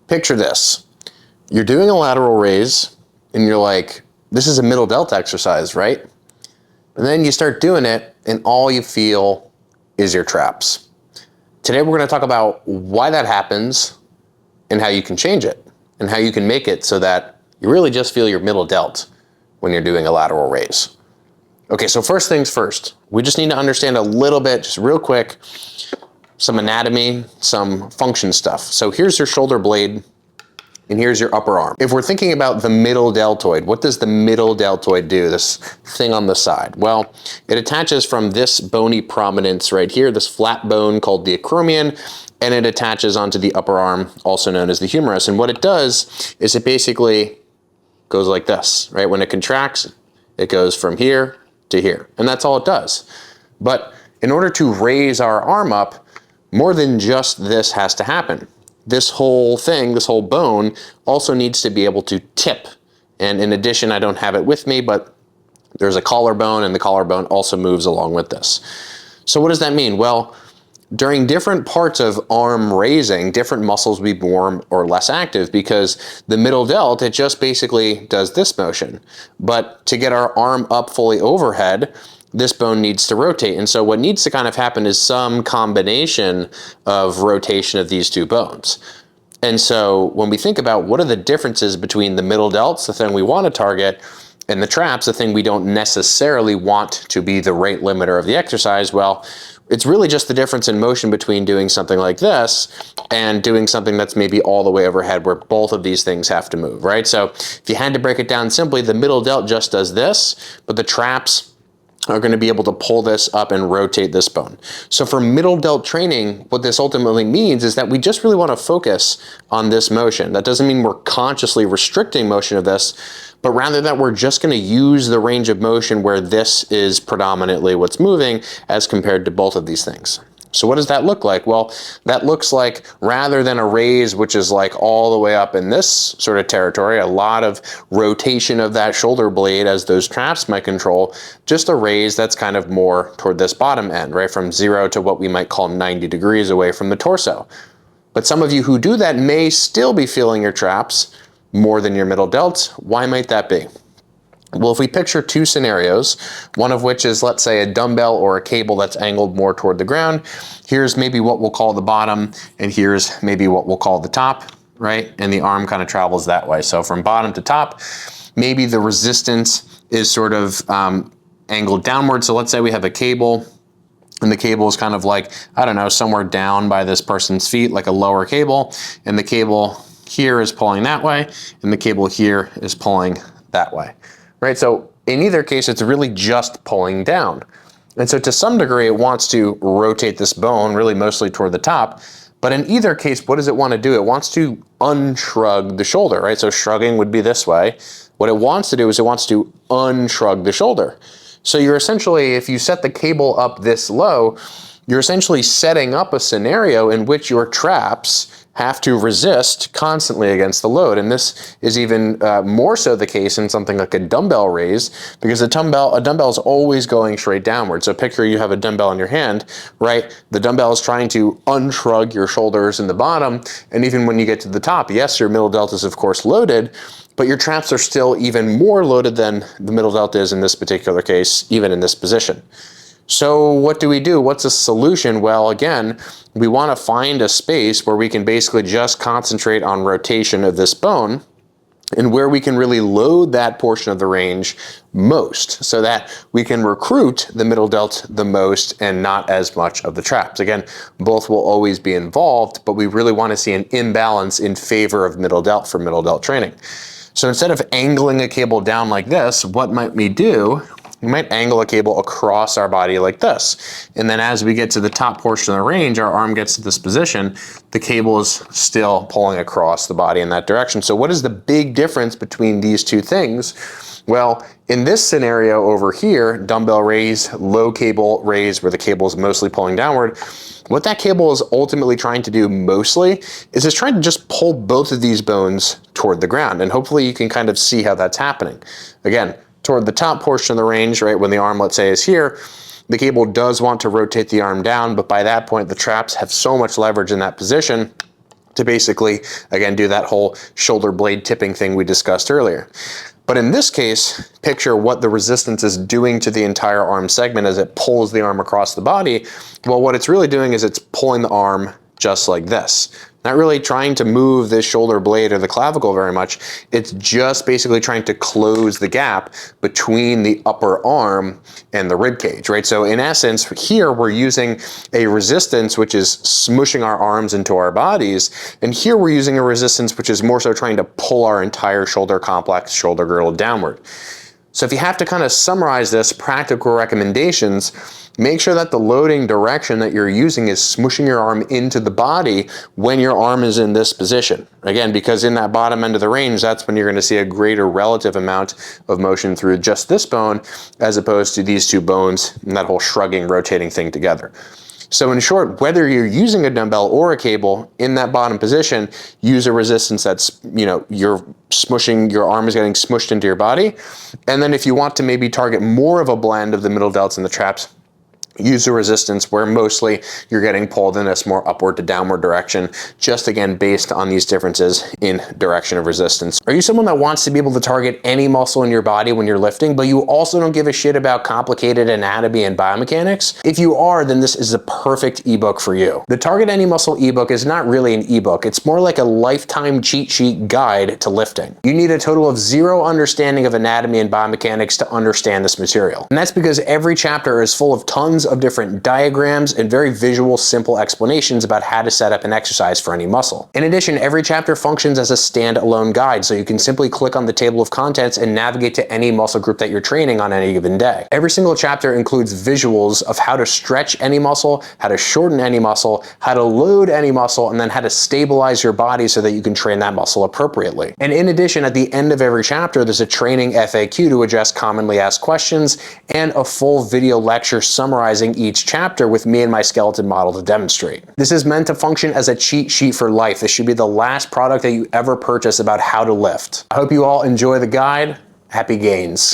Picture this. You're doing a lateral raise and you're like, this is a middle delta exercise, right? And then you start doing it and all you feel is your traps. Today we're going to talk about why that happens and how you can change it and how you can make it so that you really just feel your middle delt when you're doing a lateral raise. Okay, so first things first, we just need to understand a little bit, just real quick, some anatomy, some function stuff. So here's your shoulder blade and here's your upper arm. If we're thinking about the middle deltoid, what does the middle deltoid do, this thing on the side? Well, it attaches from this bony prominence right here, this flat bone called the acromion, and it attaches onto the upper arm, also known as the humerus. And what it does is it basically goes like this, right? When it contracts, it goes from here to here, and that's all it does. But in order to raise our arm up, more than just this has to happen. This whole thing, this whole bone also needs to be able to tip. And in addition, I don't have it with me, but there's a collarbone and the collarbone also moves along with this. So what does that mean? Well, during different parts of arm raising, different muscles will be more or less active because the middle delt, it just basically does this motion. But to get our arm up fully overhead, this bone needs to rotate. And so what needs to kind of happen is some combination of rotation of these two bones. And so when we think about what are the differences between the middle delts, the thing we want to target, and the traps, the thing we don't necessarily want to be the rate limiter of the exercise, well, it's really just the difference in motion between doing something like this and doing something that's maybe all the way overhead where both of these things have to move, right? So if you had to break it down simply, the middle delt just does this, but the traps are going to be able to pull this up and rotate this bone. So for middle delt training, what this ultimately means is that we just really want to focus on this motion. That doesn't mean we're consciously restricting motion of this, but rather that we're just going to use the range of motion where this is predominantly what's moving as compared to both of these things. So what does that look like? Well, that looks like rather than a raise, which is like all the way up in this sort of territory, a lot of rotation of that shoulder blade as those traps might control, just a raise that's kind of more toward this bottom end, right? From 0 to what we might call 90 degrees away from the torso. But some of you who do that may still be feeling your traps more than your middle delts. Why might that be? Well, if we picture two scenarios, one of which is, let's say, a dumbbell or a cable that's angled more toward the ground, here's maybe what we'll call the bottom, and here's maybe what we'll call the top, right? And the arm kind of travels that way. So from bottom to top, maybe the resistance is sort of angled downward. So let's say we have a cable, and the cable is kind of like, I don't know, somewhere down by this person's feet, like a lower cable, and the cable here is pulling that way, and the cable here is pulling that way. Right, so in either case, it's really just pulling down. And so to some degree, it wants to rotate this bone really mostly toward the top. But in either case, what does it want to do? It wants to unshrug the shoulder, right? So shrugging would be this way. What it wants to do is it wants to unshrug the shoulder. So you're essentially, if you set the cable up this low, you're essentially setting up a scenario in which your traps have to resist constantly against the load. And this is even more so the case in something like a dumbbell raise, because a dumbbell is always going straight downward. So picture you have a dumbbell in your hand, right? The dumbbell is trying to unshrug your shoulders in the bottom. And even when you get to the top, yes, your middle delta is of course loaded, but your traps are still even more loaded than the middle delta is in this particular case, even in this position. So what do we do? What's the solution? Well, again, we want to find a space where we can basically just concentrate on rotation of this bone and where we can really load that portion of the range most so that we can recruit the middle delt the most and not as much of the traps. Again, both will always be involved, but we really want to see an imbalance in favor of middle delt for middle delt training. So instead of angling a cable down like this, what might we do? We might angle a cable across our body like this. And then as we get to the top portion of the range, our arm gets to this position, the cable is still pulling across the body in that direction. So what is the big difference between these two things? Well, in this scenario over here, dumbbell raise, low cable raise, where the cable is mostly pulling downward, what that cable is ultimately trying to do mostly is it's trying to just pull both of these bones toward the ground. And hopefully you can kind of see how that's happening. Again, toward the top portion of the range, right, when the arm, let's say, is here, the cable does want to rotate the arm down, but by that point, the traps have so much leverage in that position to basically, again, do that whole shoulder blade tipping thing we discussed earlier. But in this case, picture what the resistance is doing to the entire arm segment as it pulls the arm across the body. Well, what it's really doing is it's pulling the arm just like this. Not really trying to move this shoulder blade or the clavicle very much. It's just basically trying to close the gap between the upper arm and the rib cage, right? So in essence, here we're using a resistance which is smushing our arms into our bodies. And here we're using a resistance which is more so trying to pull our entire shoulder complex, shoulder girdle downward. So if you have to kind of summarize this, practical recommendations, make sure that the loading direction that you're using is smushing your arm into the body when your arm is in this position. Again, because in that bottom end of the range, that's when you're going to see a greater relative amount of motion through just this bone, as opposed to these two bones and that whole shrugging, rotating thing together. So in short, whether you're using a dumbbell or a cable in that bottom position, use a resistance that's, you're smushing, your arm is getting smushed into your body. And then if you want to maybe target more of a blend of the middle delts and the traps, use a resistance where mostly you're getting pulled in this more upward to downward direction, just again based on these differences in direction of resistance. Are you someone that wants to be able to target any muscle in your body when you're lifting, but you also don't give a shit about complicated anatomy and biomechanics? If you are, then this is the perfect ebook for you. The Target Any Muscle ebook is not really an ebook. It's more like a lifetime cheat sheet guide to lifting. You need a total of 0 understanding of anatomy and biomechanics to understand this material. And that's because every chapter is full of tons of different diagrams and very visual, simple explanations about how to set up an exercise for any muscle. In addition, every chapter functions as a standalone guide, so you can simply click on the table of contents and navigate to any muscle group that you're training on any given day. Every single chapter includes visuals of how to stretch any muscle, how to shorten any muscle, how to load any muscle, and then how to stabilize your body so that you can train that muscle appropriately. And in addition, at the end of every chapter, there's a training FAQ to address commonly asked questions and a full video lecture summarizing each chapter with me and my skeleton model to demonstrate. This is meant to function as a cheat sheet for life. This should be the last product that you ever purchase about how to lift. I hope you all enjoy the guide. Happy gains.